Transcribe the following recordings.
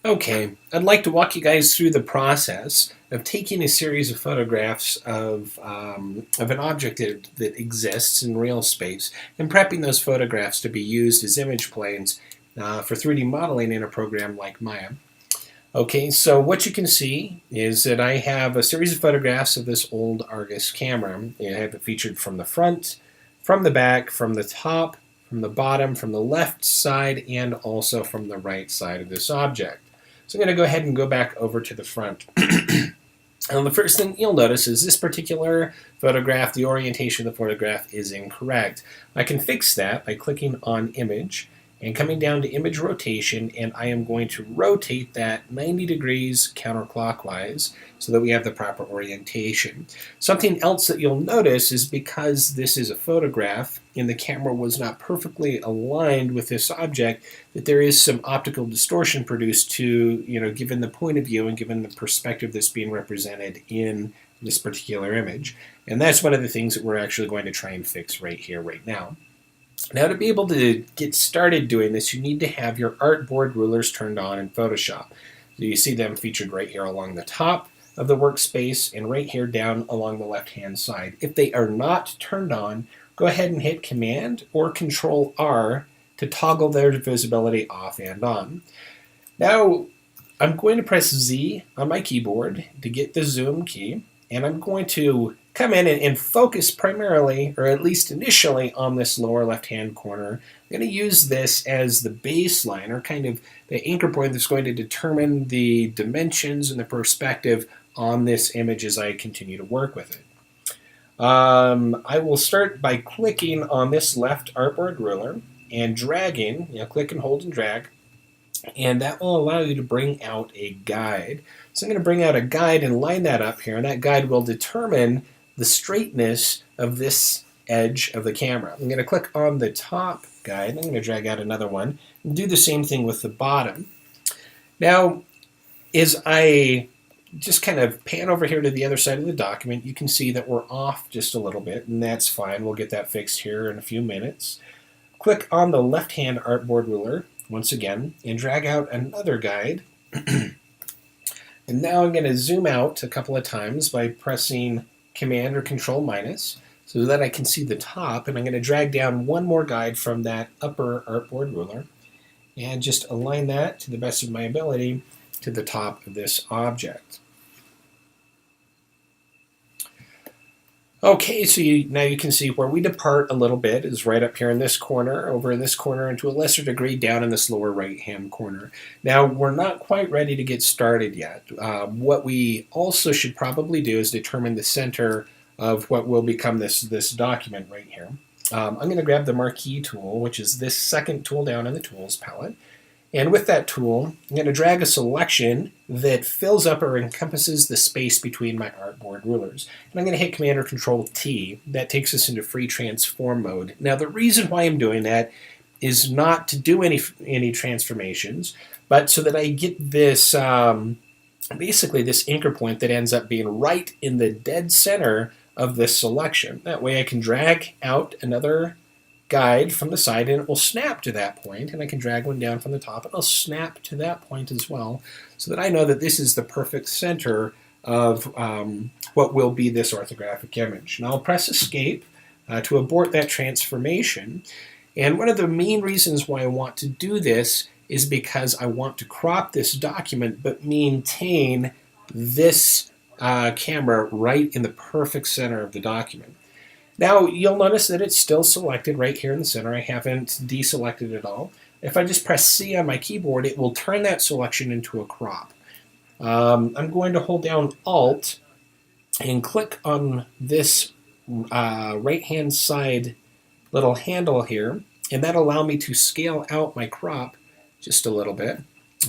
Okay, I'd like to walk you guys through the process of taking a series of photographs of an object that exists in real space and prepping those photographs to be used as image planes for 3D modeling in a program like Maya. Okay, so what you can see is that I have a series of photographs of this old Argus camera. I have it featured from the front, from the back, from the top, from the bottom, from the left side, and also from the right side of this object. So I'm going to go ahead and go back over to the front. And the first thing you'll notice is this particular photograph, the orientation of the photograph is incorrect. I can fix that by clicking on Image and coming down to Image Rotation, and I am going to rotate that 90 degrees counterclockwise so that we have the proper orientation. Something else that you'll notice is because this is a photograph and the camera was not perfectly aligned with this object, that there is some optical distortion produced to, given the point of view and given the perspective that's being represented in this particular image. And that's one of the things that we're actually going to try and fix right here, right now. Now, to be able to get started doing this, you need to have your artboard rulers turned on in Photoshop. So you see them featured right here along the top of the workspace and right here down along the left-hand side. If they are not turned on, go ahead and hit Command or Control R to toggle their visibility off and on. Now, I'm going to press Z on my keyboard to get the zoom key, and I'm going to come in and focus primarily, or at least initially, on this lower left-hand corner. I'm going to use this as the baseline, or kind of the anchor point that's going to determine the dimensions and the perspective on this image as I continue to work with it. I will start by clicking on this left artboard ruler and dragging, click and hold and drag, and that will allow you to bring out a guide. So I'm going to bring out a guide and line that up here, and that guide will determine the straightness of this edge of the camera. I'm going to click on the top guide. I'm going to drag out another one and do the same thing with the bottom. Now, as I just kind of pan over here to the other side of the document, you can see that we're off just a little bit, and that's fine. We'll get that fixed here in a few minutes. Click on the left-hand artboard ruler once again and drag out another guide. And now I'm going to zoom out a couple of times by pressing Command or Control minus so that I can see the top, and I'm going to drag down one more guide from that upper artboard ruler and just align that to the best of my ability to the top of this object. Okay, so now you can see where we depart a little bit is right up here in this corner, over in this corner, and to a lesser degree down in this lower right-hand corner. Now, we're not quite ready to get started yet. What we also should probably do is determine the center of what will become this document right here. I'm going to grab the Marquee tool, which is this second tool down in the Tools palette. And with that tool, I'm going to drag a selection that fills up or encompasses the space between my artboard rulers. And I'm going to hit Command or Control T. That takes us into free transform mode. Now, the reason why I'm doing that is not to do any transformations, but so that I get this, basically this anchor point that ends up being right in the dead center of this selection. That way I can drag out another guide from the side and it will snap to that point, and I can drag one down from the top and it'll snap to that point as well, so that I know that this is the perfect center of what will be this orthographic image. Now I'll press Escape to abort that transformation, and one of the main reasons why I want to do this is because I want to crop this document but maintain this camera right in the perfect center of the document. Now, you'll notice that it's still selected right here in the center. I haven't deselected it all. If I just press C on my keyboard, it will turn that selection into a crop. I'm going to hold down Alt and click on this right-hand side little handle here, and that'll allow me to scale out my crop just a little bit.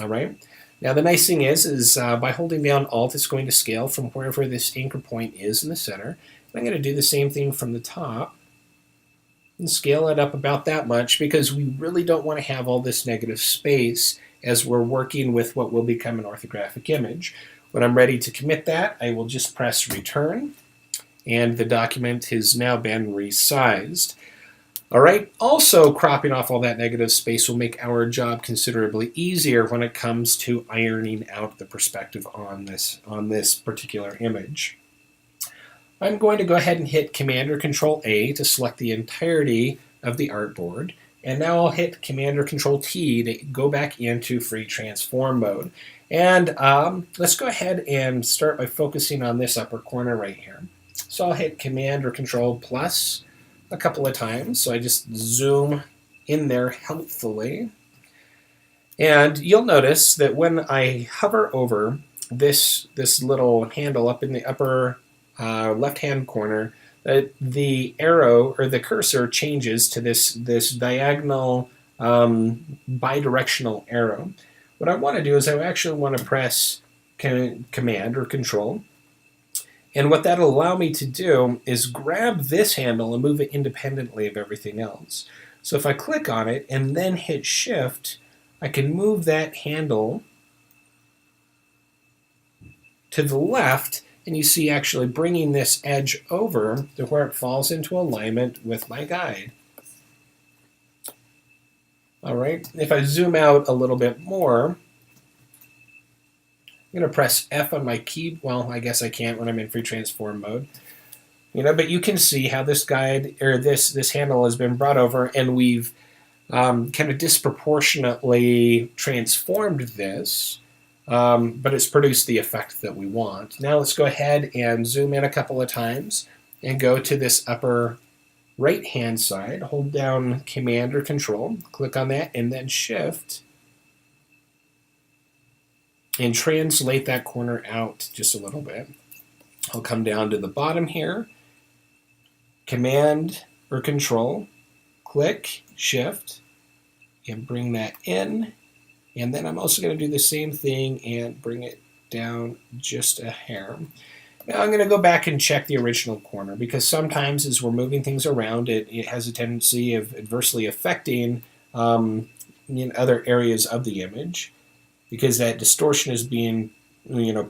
All right. Now, the nice thing is by holding down Alt, it's going to scale from wherever this anchor point is in the center. I'm going to do the same thing from the top and scale it up about that much, because we really don't want to have all this negative space as we're working with what will become an orthographic image. When I'm ready to commit that, I will just press Return, and the document has now been resized. All right, also cropping off all that negative space will make our job considerably easier when it comes to ironing out the perspective on this particular image. I'm going to go ahead and hit Command or Control A to select the entirety of the artboard. And now I'll hit Command or Control T to go back into free transform mode. And let's go ahead and start by focusing on this upper corner right here. So I'll hit Command or Control plus a couple of times. So I just zoom in there helpfully. And you'll notice that when I hover over this little handle up in the upper left-hand corner, the arrow or the cursor changes to this diagonal bidirectional arrow. What I want to do is I actually want to press Command or Control. And what that'll allow me to do is grab this handle and move it independently of everything else. So if I click on it and then hit Shift, I can move that handle to the left, and you see actually bringing this edge over to where it falls into alignment with my guide. All right, if I zoom out a little bit more, I'm going to press F on my key. Well, I guess I can't when I'm in free transform mode. But you can see how this guide or this handle has been brought over, and we've kind of disproportionately transformed this, but it's produced the effect that we want. Now let's go ahead and zoom in a couple of times and go to this upper right-hand side. Hold down Command or Control, click on that, and then Shift, and translate that corner out just a little bit. I'll come down to the bottom here, Command or Control, click, Shift, and bring that in. And then I'm also going to do the same thing and bring it down just a hair. Now I'm going to go back and check the original corner, because sometimes as we're moving things around, it has a tendency of adversely affecting other areas of the image, because that distortion is being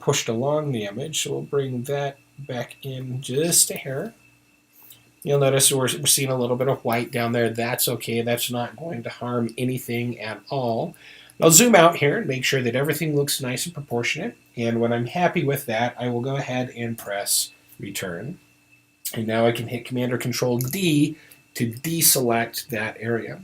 pushed along the image. So we'll bring that back in just a hair. You'll notice we're seeing a little bit of white down there. That's okay. That's not going to harm anything at all. I'll zoom out here and make sure that everything looks nice and proportionate. And when I'm happy with that, I will go ahead and press Return. And now I can hit Command or Control D to deselect that area.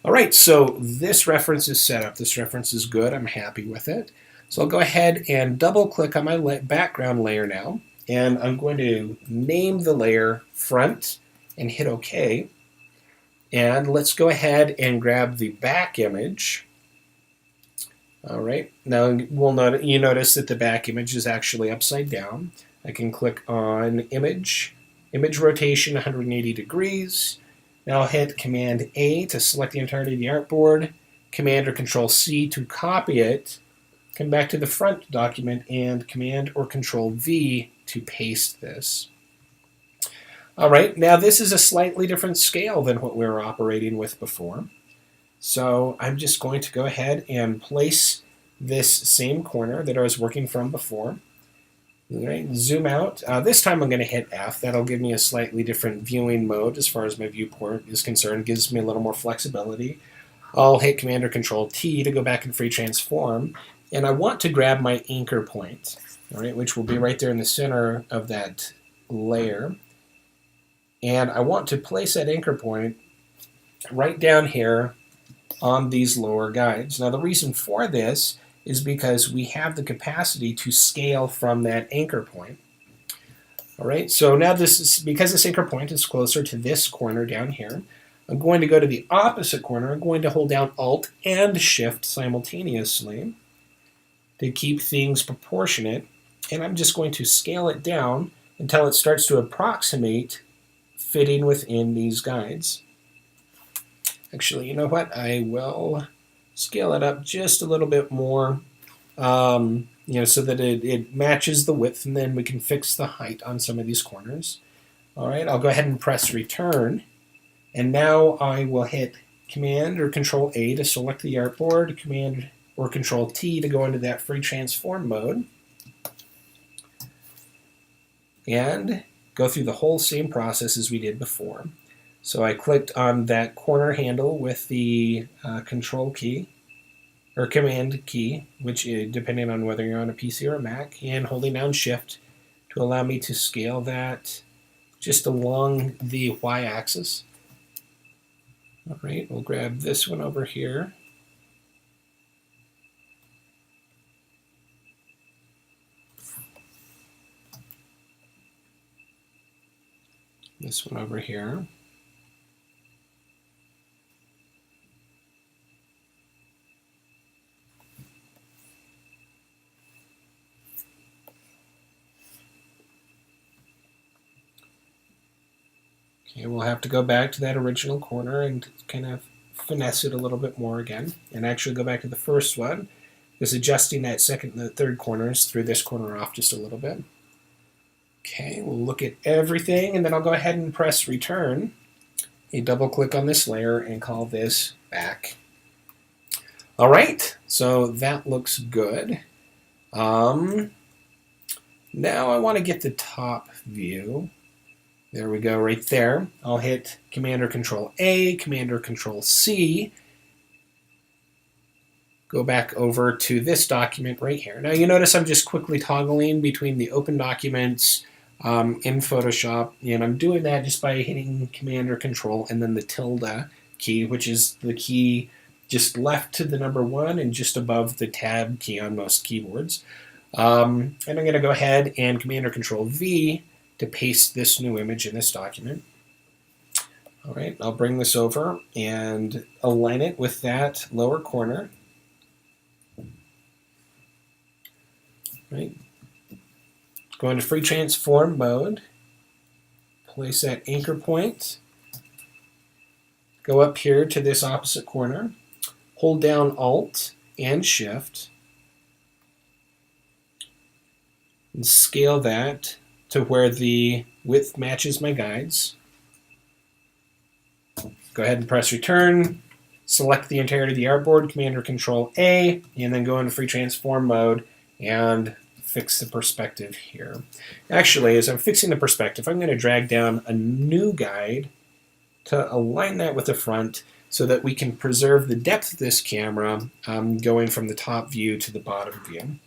All right, so this reference is set up. This reference is good. I'm happy with it. So I'll go ahead and double click on my background layer now. And I'm going to name the layer Front and hit OK. And let's go ahead and grab the back image. All right, now you notice that the back image is actually upside down. I can click on Image Rotation 180 degrees. Now I'll hit Command A to select the entirety of the artboard, Command or Control C to copy it, come back to the front document, and Command or Control V to paste this. All right, now this is a slightly different scale than what we were operating with before. So I'm just going to go ahead and place this same corner that I was working from before. All right, zoom out. This time I'm going to hit F. That'll give me a slightly different viewing mode as far as my viewport is concerned. Gives me a little more flexibility. I'll hit Command or Control T to go back and free transform. And I want to grab my anchor point, all right, which will be right there in the center of that layer. And I want to place that anchor point right down here on these lower guides. Now the reason for this is because we have the capacity to scale from that anchor point. All right, so now because this anchor point is closer to this corner down here, I'm going to go to the opposite corner. I'm going to hold down Alt and Shift simultaneously to keep things proportionate, and I'm just going to scale it down until it starts to approximate fitting within these guides. Actually, you know what? I will scale it up just a little bit more, so that it matches the width, and then we can fix the height on some of these corners. All right, I'll go ahead and press Return, and now I will hit Command or Control A to select the artboard, Command or Control T to go into that free transform mode, and go through the whole same process as we did before. So I clicked on that corner handle with the control key or command key, which is depending on whether you're on a PC or a Mac, and holding down shift to allow me to scale that just along the y-axis. All right, we'll grab this one over here. This one over here. Okay, we'll have to go back to that original corner and kind of finesse it a little bit more again, and actually go back to the first one, just adjusting that second and the third corners through this corner off just a little bit. Okay, we'll look at everything, and then I'll go ahead and press return. You double click on this layer and call this back. All right, so that looks good. Now I want to get the top view. There we go, right there. I'll hit Command or Control A, Command or Control C. Go back over to this document right here. Now you notice I'm just quickly toggling between the open documents in Photoshop, and I'm doing that just by hitting Command or Control and then the tilde key, which is the key just left to the number 1 and just above the tab key on most keyboards. And I'm going to go ahead and Command or Control V to paste this new image in this document. All right, I'll bring this over and align it with that lower corner. Right. Go into free transform mode, place that anchor point, go up here to this opposite corner, hold down Alt and Shift, and scale that to where the width matches my guides. Go ahead and press return, select the entirety of the artboard, Command or Control A, and then go into free transform mode and fix the perspective here. Actually, as I'm fixing the perspective, I'm going to drag down a new guide to align that with the front so that we can preserve the depth of this camera going from the top view to the bottom view.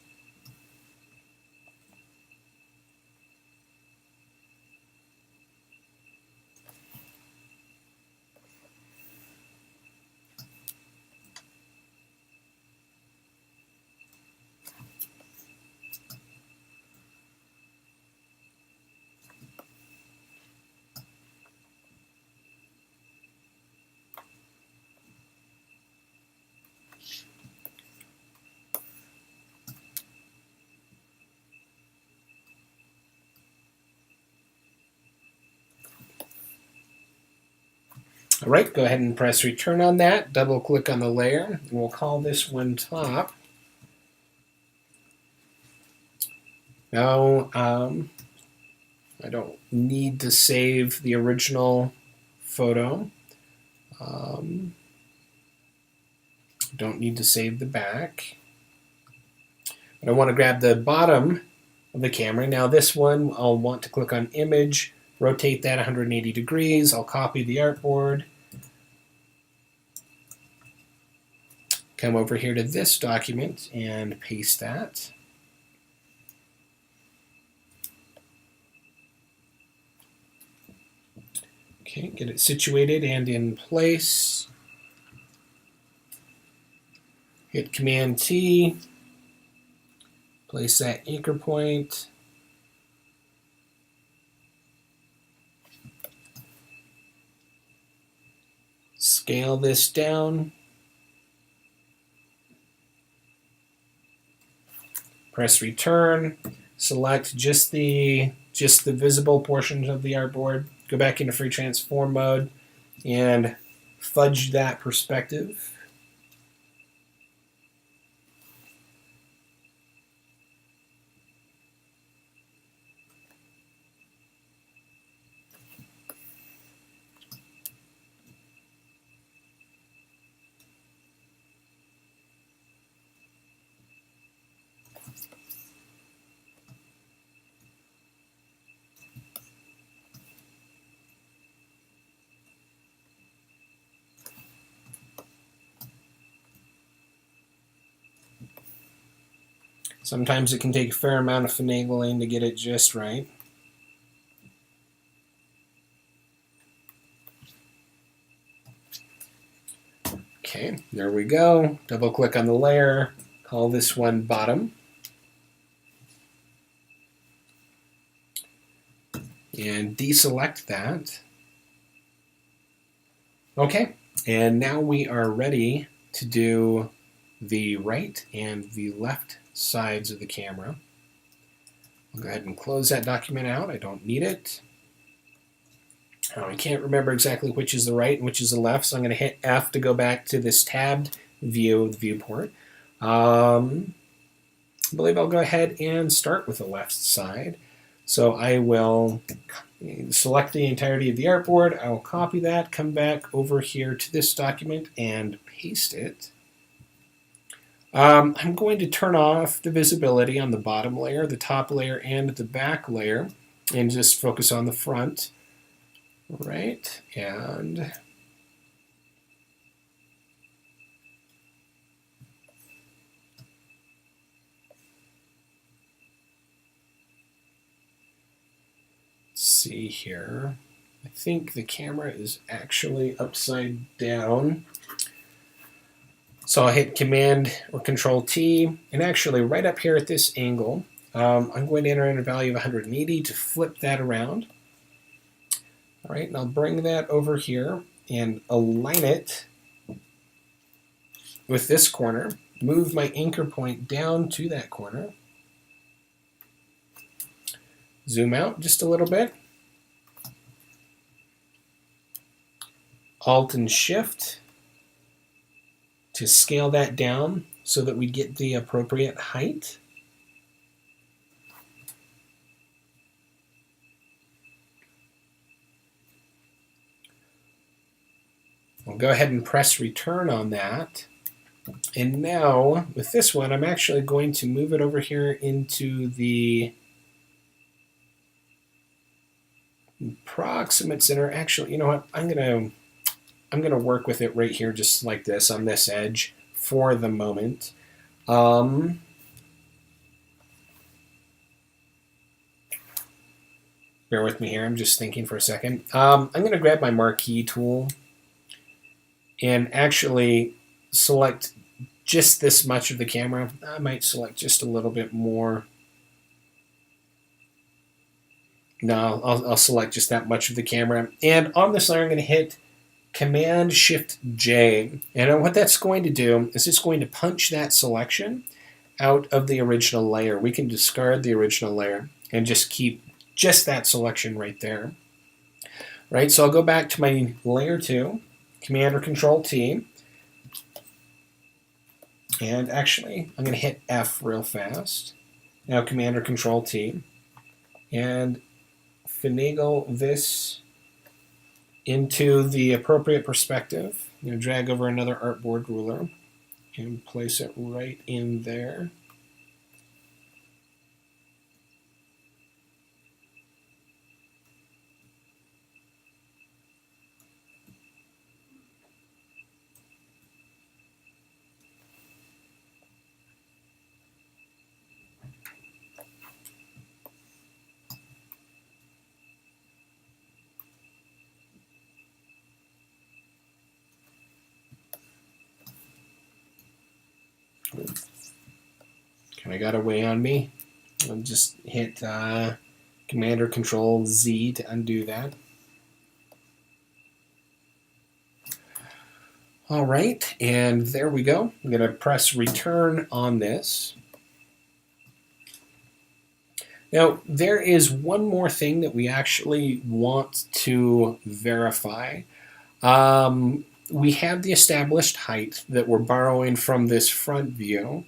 All right, go ahead and press return on that. Double click on the layer, and we'll call this one top. Now, I don't need to save the original photo. Don't need to save the back. But I want to grab the bottom of the camera. Now this one, I'll want to click on Image, rotate that 180 degrees. I'll copy the artboard. Come over here to this document and paste that. Okay, get it situated and in place. Hit Command T. Place that anchor point. Scale this down. Press return. Select just the visible portions of the artboard. Go back into free transform mode and fudge that perspective. Sometimes it can take a fair amount of finagling to get it just right. Okay, there we go. Double click on the layer, call this one bottom. And deselect that. Okay, and now we are ready to do the right and the left sides of the camera. I'll go ahead and close that document out. I don't need it. I can't remember exactly which is the right and which is the left, so I'm going to hit F to go back to this tabbed view of the viewport. I believe I'll go ahead and start with the left side. So I will select the entirety of the artboard. I will copy that, come back over here to this document and paste it. I'm going to turn off the visibility on the bottom layer, the top layer, and the back layer, and just focus on the front. Right, and see here. I think the camera is actually upside down. So I'll hit Command or Control T, and actually right up here at this angle, I'm going to enter in a value of 180 to flip that around. All right, and I'll bring that over here and align it with this corner. Move my anchor point down to that corner. Zoom out just a little bit. Alt and Shift to scale that down so that we get the appropriate height. I'll go ahead and press return on that. And now, with this one, I'm actually going to move it over here into the approximate center. Actually, you know what? I'm gonna work with it right here, just like this, on this edge for the moment. Bear with me here. I'm just thinking for a second. I'm going to grab my marquee tool and actually select just this much of the camera. I might select just a little bit more. No, I'll select just that much of the camera. And on this layer, I'm going to hit Command Shift J. And what that's going to do is it's going to punch that selection out of the original layer. We can discard the original layer and just keep just that selection right there. Right, so I'll go back to my layer 2, Command or Control T. And actually, I'm going to hit F real fast. Now Command or Control T. And finagle this into the appropriate perspective. I'm going to drag over another artboard ruler and place it right in there. Kind of got away on me. I'll just hit Command or Control Z to undo that. All right, and there we go. I'm going to press return on this. Now, there is one more thing that we actually want to verify. We have the established height that we're borrowing from this front view,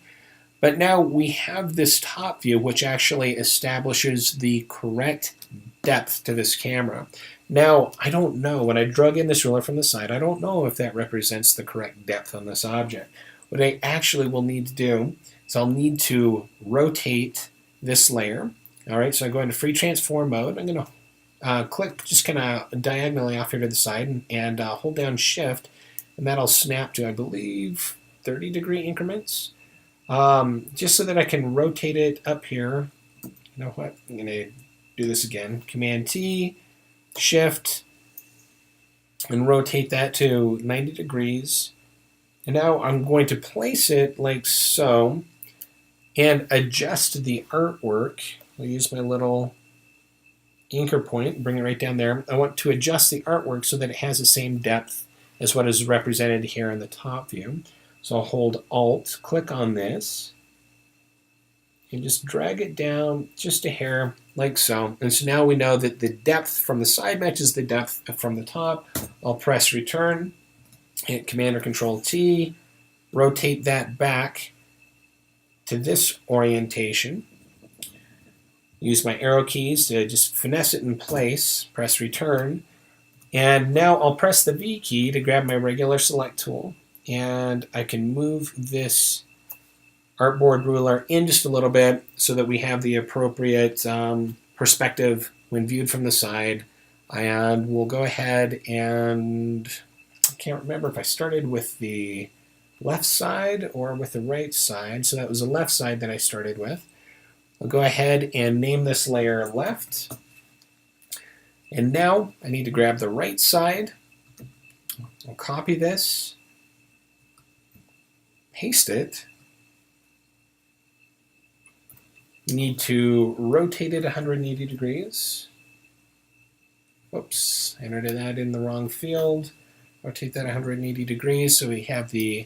but now we have this top view which actually establishes the correct depth to this camera. Now, I don't know, when I drug in this ruler from the side, I don't know if that represents the correct depth on this object. What I actually will need to do is I'll need to rotate this layer. All right, so I go into free transform mode. I'm going to click just kind of diagonally off here to the side and hold down Shift, and that'll snap to, I believe, 30-degree increments. Just so that I can rotate it up here. You know what? I'm going to do this again. Command T, Shift, and rotate that to 90 degrees. And now I'm going to place it like so and adjust the artwork. I'll use my little anchor point, bring it right down there. I want to adjust the artwork so that it has the same depth as what is represented here in the top view. So I'll hold Alt, click on this, and just drag it down just a hair like so. And so now we know that the depth from the side matches the depth from the top. I'll press Return, hit Command or Control T, rotate that back to this orientation. Use my arrow keys to just finesse it in place, press Return, and now I'll press the V key to grab my regular select tool, and I can move this artboard ruler in just a little bit so that we have the appropriate perspective when viewed from the side. And we'll go ahead and, I can't remember if I started with the left side or with the right side, so that was the left side that I started with. I'll go ahead and name this layer left. And now I need to grab the right side. I'll copy this, paste it. You need to rotate it 180 degrees. Whoops, entered that in the wrong field. Rotate that 180 degrees so we have the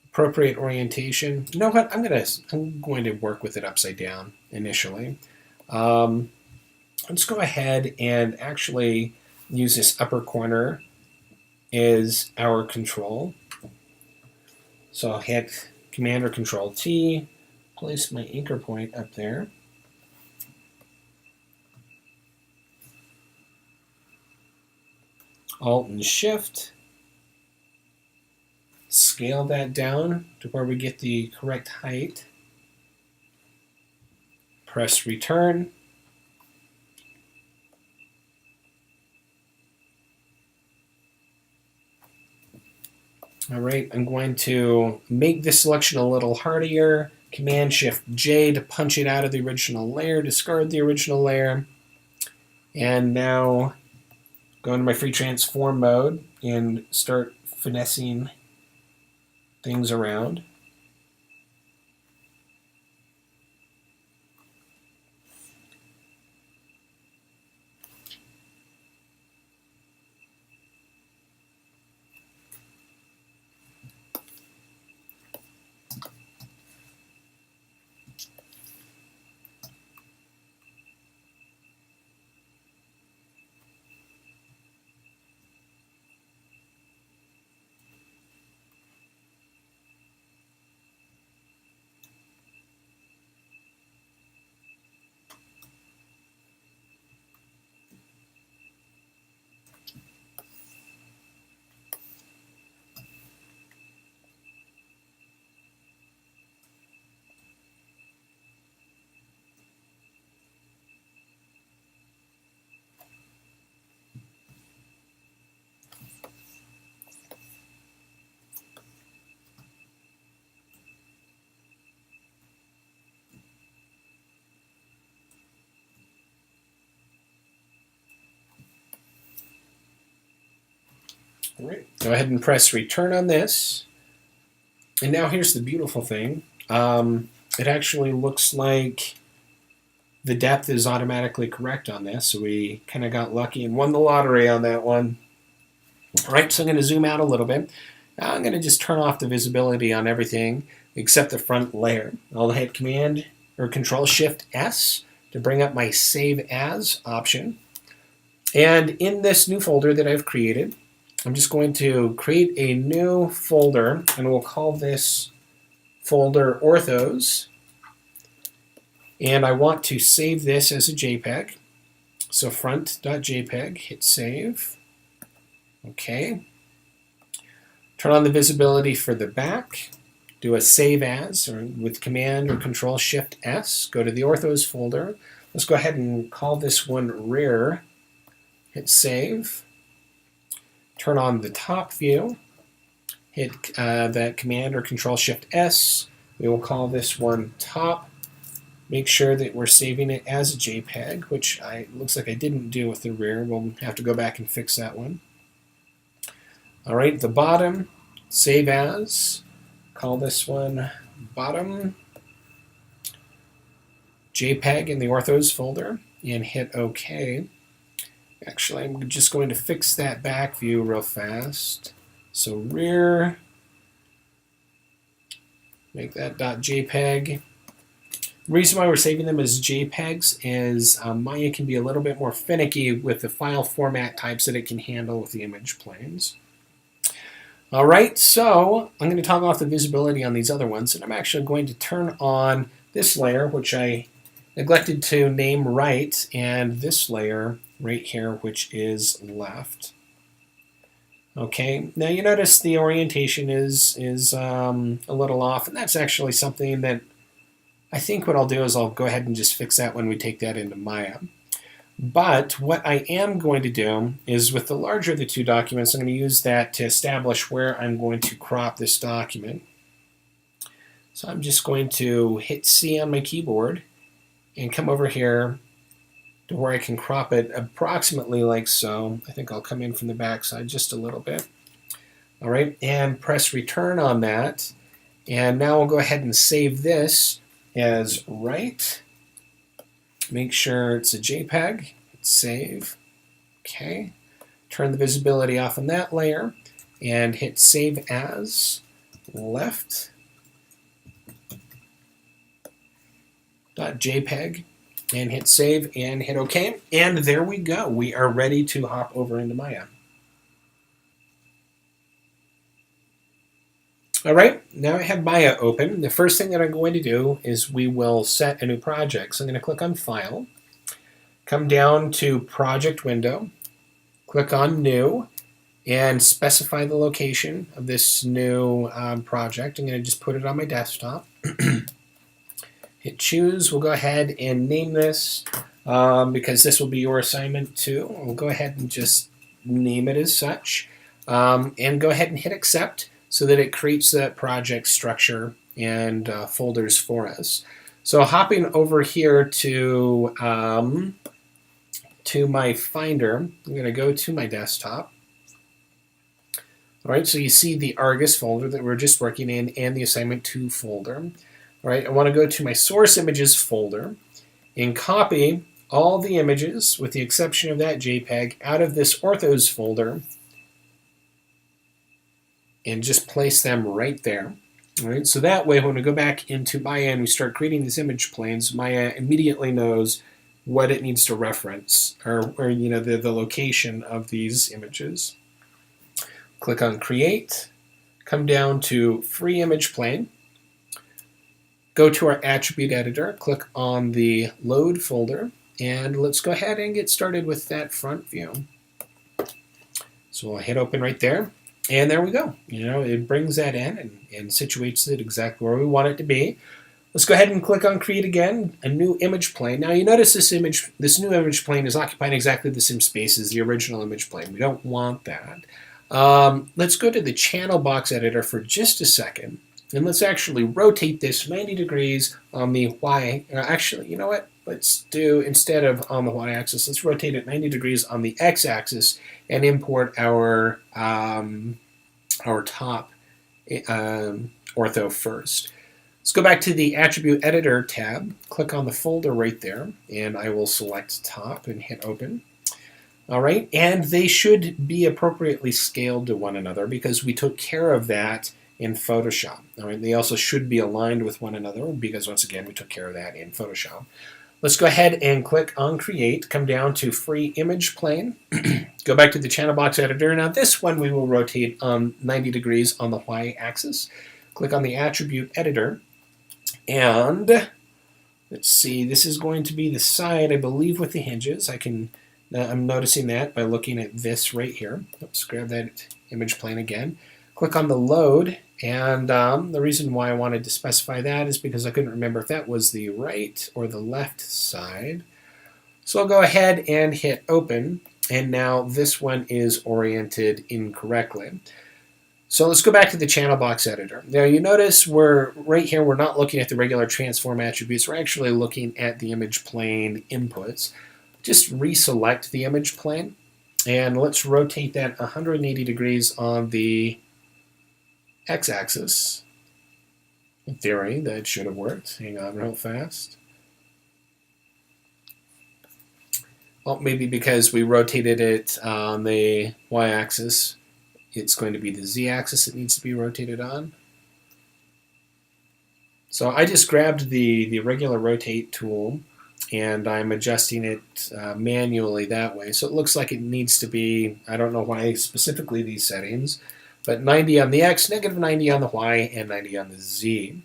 appropriate orientation. You know what? I'm going to work with it upside down initially. Let's go ahead and actually use this upper corner as our control. So I'll hit Command or Control T, place my anchor point up there. Alt and Shift. Scale that down to where we get the correct height. Press Return. All right, I'm going to make this selection a little hardier. Command Shift J to punch it out of the original layer, discard the original layer. And now go into my free transform mode and start finessing things around. All right, go ahead and press Return on this. And now here's the beautiful thing. It actually looks like the depth is automatically correct on this, so we kind of got lucky and won the lottery on that one. All right, so I'm going to zoom out a little bit. Now I'm going to just turn off the visibility on everything except the front layer. I'll hit Command or Control Shift S to bring up my Save As option. And in this new folder that I've created, I'm just going to create a new folder, and we'll call this folder Orthos. And I want to save this as a JPEG. So front.jpg, hit save. Okay. Turn on the visibility for the back. Do a save as, or with Command or Control Shift S. Go to the Orthos folder. Let's go ahead and call this one rear. Hit save. Turn on the top view. Hit that Command or Control Shift S. We will call this one top. Make sure that we're saving it as a JPEG, which looks like I didn't do with the rear. We'll have to go back and fix that one. All right, the bottom, save as. Call this one bottom JPEG in the orthos folder and hit OK. Actually, I'm just going to fix that back view real fast. So rear, make that .jpeg. The reason why we're saving them as JPEGs is Maya can be a little bit more finicky with the file format types that it can handle with the image planes. All right, so I'm going to toggle off the visibility on these other ones, and I'm actually going to turn on this layer, which I neglected to name right, and this layer right here, which is left. Okay, now you notice the orientation is a little off, and that's actually something that I think what I'll do is I'll go ahead and just fix that when we take that into Maya. But what I am going to do is with the larger of the two documents, I'm going to use that to establish where I'm going to crop this document. So I'm just going to hit C on my keyboard and come over here to where I can crop it approximately like so. I think I'll come in from the back side just a little bit. All right, and press return on that. And now we'll go ahead and save this as right. Make sure it's a JPEG. Hit save. Okay. Turn the visibility off on that layer and hit save as left. .jpeg and hit save and hit OK. And there we go. We are ready to hop over into Maya. All right, now I have Maya open. The first thing that I'm going to do is we will set a new project. So I'm going to click on File, come down to Project Window, click on New, and specify the location of this new project. I'm going to just put it on my desktop. Hit Choose. We'll go ahead and name this because this will be your assignment too. We'll go ahead and just name it as such. And go ahead and hit Accept, so that it creates that project structure and folders for us. So hopping over here to my Finder, I'm going to go to my desktop. All right, so you see the Argus folder that we're just working in and the Assignment 2 folder. All right, I want to go to my Source Images folder and copy all the images, with the exception of that JPEG, out of this Orthos folder and just place them right there. All right, so that way when we go back into Maya and we start creating these image planes, Maya immediately knows what it needs to reference, or you know, the location of these images. Click on Create, come down to Free Image Plane, go to our attribute editor, click on the Load folder, and let's go ahead and get started with that front view. So we'll hit open right there. And there we go. You know, it brings that in and situates it exactly where we want it to be. Let's go ahead and click on Create again, a new image plane. Now you notice this new image plane is occupying exactly the same space as the original image plane. We don't want that. Let's go to the channel box editor for just a second, and let's actually rotate this 90 degrees on the Y. Actually, you know what? Let's do, instead of on the Y-axis, let's rotate it 90 degrees on the X-axis and import our top ortho first. Let's go back to the Attribute Editor tab, click on the folder right there, and I will select top and hit open. All right, and they should be appropriately scaled to one another because we took care of that in Photoshop. All right, they also should be aligned with one another because, once again, we took care of that in Photoshop. Let's go ahead and click on Create, come down to Free Image Plane, go back to the channel box editor. Now this one we will rotate 90 degrees on the Y-axis. Click on the Attribute Editor, and let's see, this is going to be the side, I believe, with the hinges. I'm noticing that by looking at this right here. Let's grab that image plane again. Click on the Load, and the reason why I wanted to specify that is because I couldn't remember if that was the right or the left side. So I'll go ahead and hit Open, and now this one is oriented incorrectly. So let's go back to the channel box editor. Now you notice we're right here, we're not looking at the regular transform attributes, we're actually looking at the image plane inputs. Just reselect the image plane and let's rotate that 180 degrees on the x-axis. In theory, that should have worked. Hang on real fast. Well, maybe because we rotated it on the y-axis, it's going to be the z-axis it needs to be rotated on. So I just grabbed the regular rotate tool and I'm adjusting it manually that way. So it looks like it needs to be, I don't know why specifically these settings, but 90 on the x, negative 90 on the y, and 90 on the z.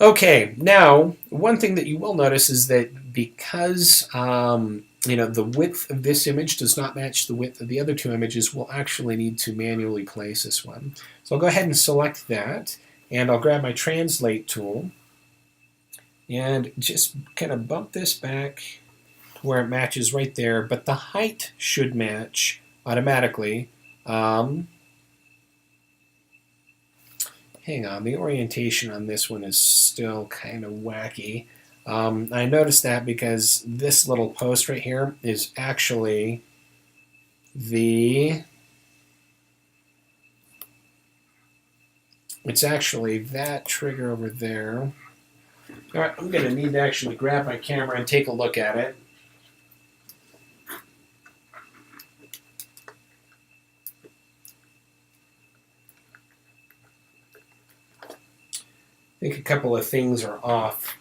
Okay, now one thing that you will notice is that because the width of this image does not match the width of the other two images, we'll actually need to manually place this one. So I'll go ahead and select that, and I'll grab my translate tool and just kind of bump this back to where it matches right there, but the height should match automatically. Hang on, the orientation on this one is still kind of wacky. I noticed that because this little post right here is actually it's actually that trigger over there. All right, I'm going to need to actually grab my camera and take a look at it. I think a couple of things are off.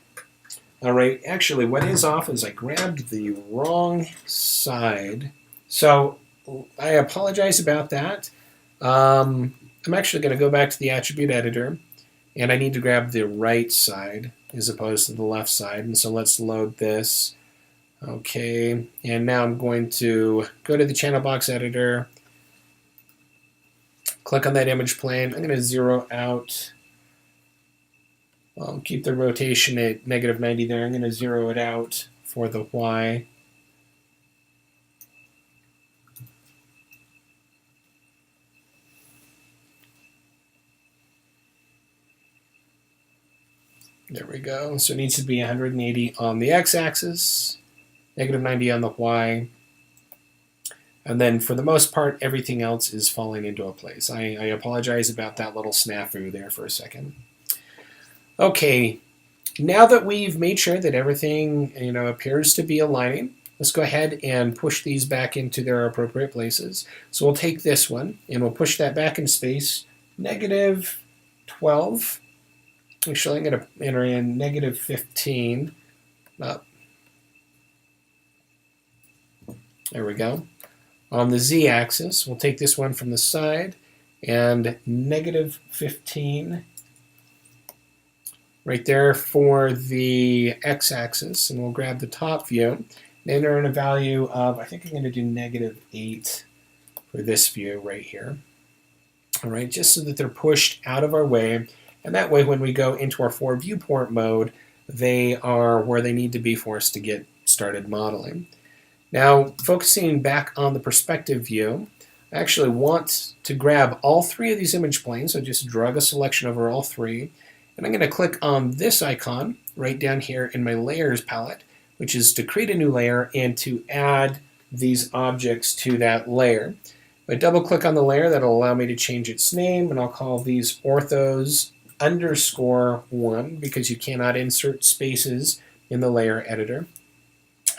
All right, actually what is off is I grabbed the wrong side. So I apologize about that. I'm actually going to go back to the attribute editor and I need to grab the right side as opposed to the left side. And so let's load this. Okay, and now I'm going to go to the channel box editor, click on that image plane. I'm going to zero out. Keep the rotation at negative 90 there. I'm going to zero it out for the Y. There we go. So it needs to be 180 on the x-axis, negative 90 on the y. And then for the most part, everything else is falling into a place. I apologize about that little snafu there for a second. Okay, now that we've made sure that everything appears to be aligning, let's go ahead and push these back into their appropriate places. So we'll take this one and we'll push that back in space, negative 12. Actually, I'm going to enter in negative 15. Up. There we go. On the z-axis, we'll take this one from the side and negative 15 right there for the x-axis, and we'll grab the top view and enter in a value of, I think I'm going to do negative 8 for this view right here. All right, just so that they're pushed out of our way, and that way when we go into our for viewport mode, they are where they need to be for us to get started modeling. Now, focusing back on the perspective view, I actually want to grab all three of these image planes, so just drag a selection over all three, and I'm going to click on this icon right down here in my layers palette, which is to create a new layer and to add these objects to that layer. If I double click on the layer, that'll allow me to change its name, and I'll call these orthos _1 because you cannot insert spaces in the layer editor.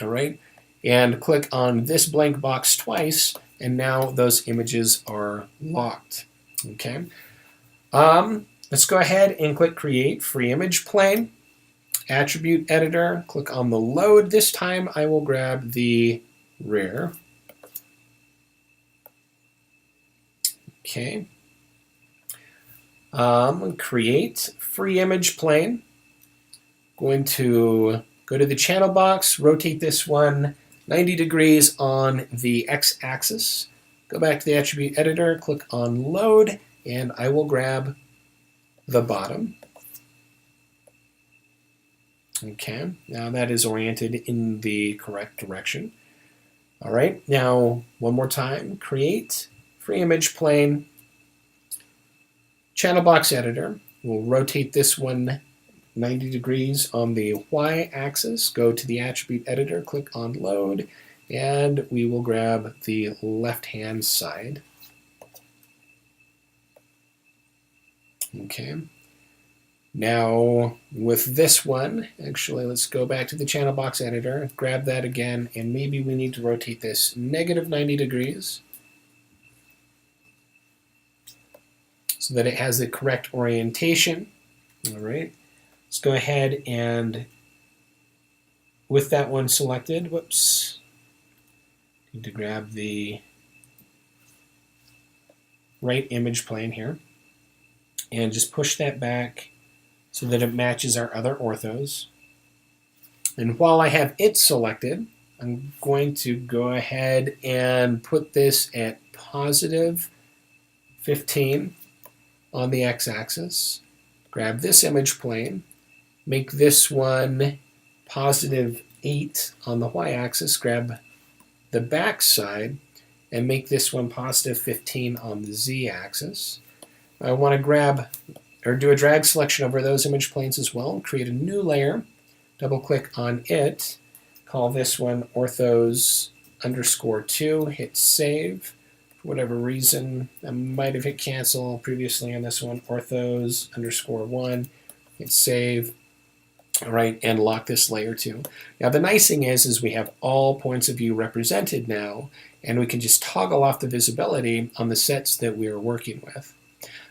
All right, and click on this blank box twice, and now those images are locked. Okay. Let's go ahead and click Create Free Image Plane. Attribute Editor, click on the load. This time I will grab the rear. Okay. Create Free Image Plane. Going to go to the channel box, rotate this one 90 degrees on the x-axis. Go back to the Attribute Editor, click on Load, and I will grab the bottom. Okay, now that is oriented in the correct direction. All right, now one more time, create free image plane, Channel box editor, we'll rotate this one 90 degrees on the y-axis, go to the attribute editor, click on load, and we will grab the left-hand side. Okay. Now, with this one, actually, let's go back to the channel box editor, grab that again, and maybe we need to rotate this negative 90 degrees so that it has the correct orientation. All right. Let's go ahead and, with that one selected, whoops, need to grab the right image plane here and just push that back so that it matches our other orthos. And while I have it selected, I'm going to go ahead and put this at positive 15 on the x-axis. Grab this image plane, make this one positive 8 on the y-axis, grab the back side, and make this one positive 15 on the z-axis. I want to grab or do a drag selection over those image planes as well, create a new layer, double click on it, call this one orthos _2, hit save. For whatever reason, I might have hit cancel previously on this one, orthos _1, hit save. All right, and lock this layer too. Now the nice thing is we have all points of view represented now, and we can just toggle off the visibility on the sets that we are working with.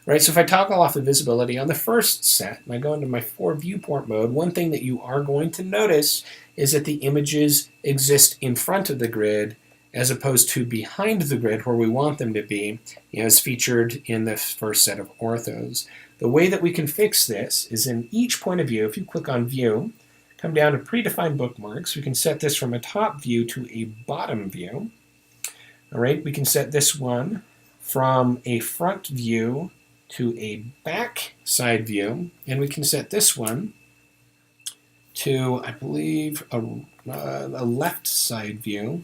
Right, so if I toggle off the visibility on the first set and I go into my 4 viewport mode, one thing that you are going to notice is that the images exist in front of the grid as opposed to behind the grid where we want them to be, as featured in the first set of orthos. The way that we can fix this is in each point of view, if you click on View, come down to Predefined Bookmarks, we can set this from a top view to a bottom view. All right, we can set this one from a front view to a back side view, and we can set this one to, I believe, a left side view.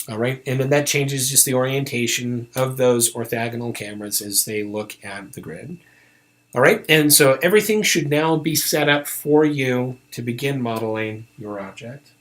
All right, and then that changes just the orientation of those orthogonal cameras as they look at the grid. All right, and so everything should now be set up for you to begin modeling your object.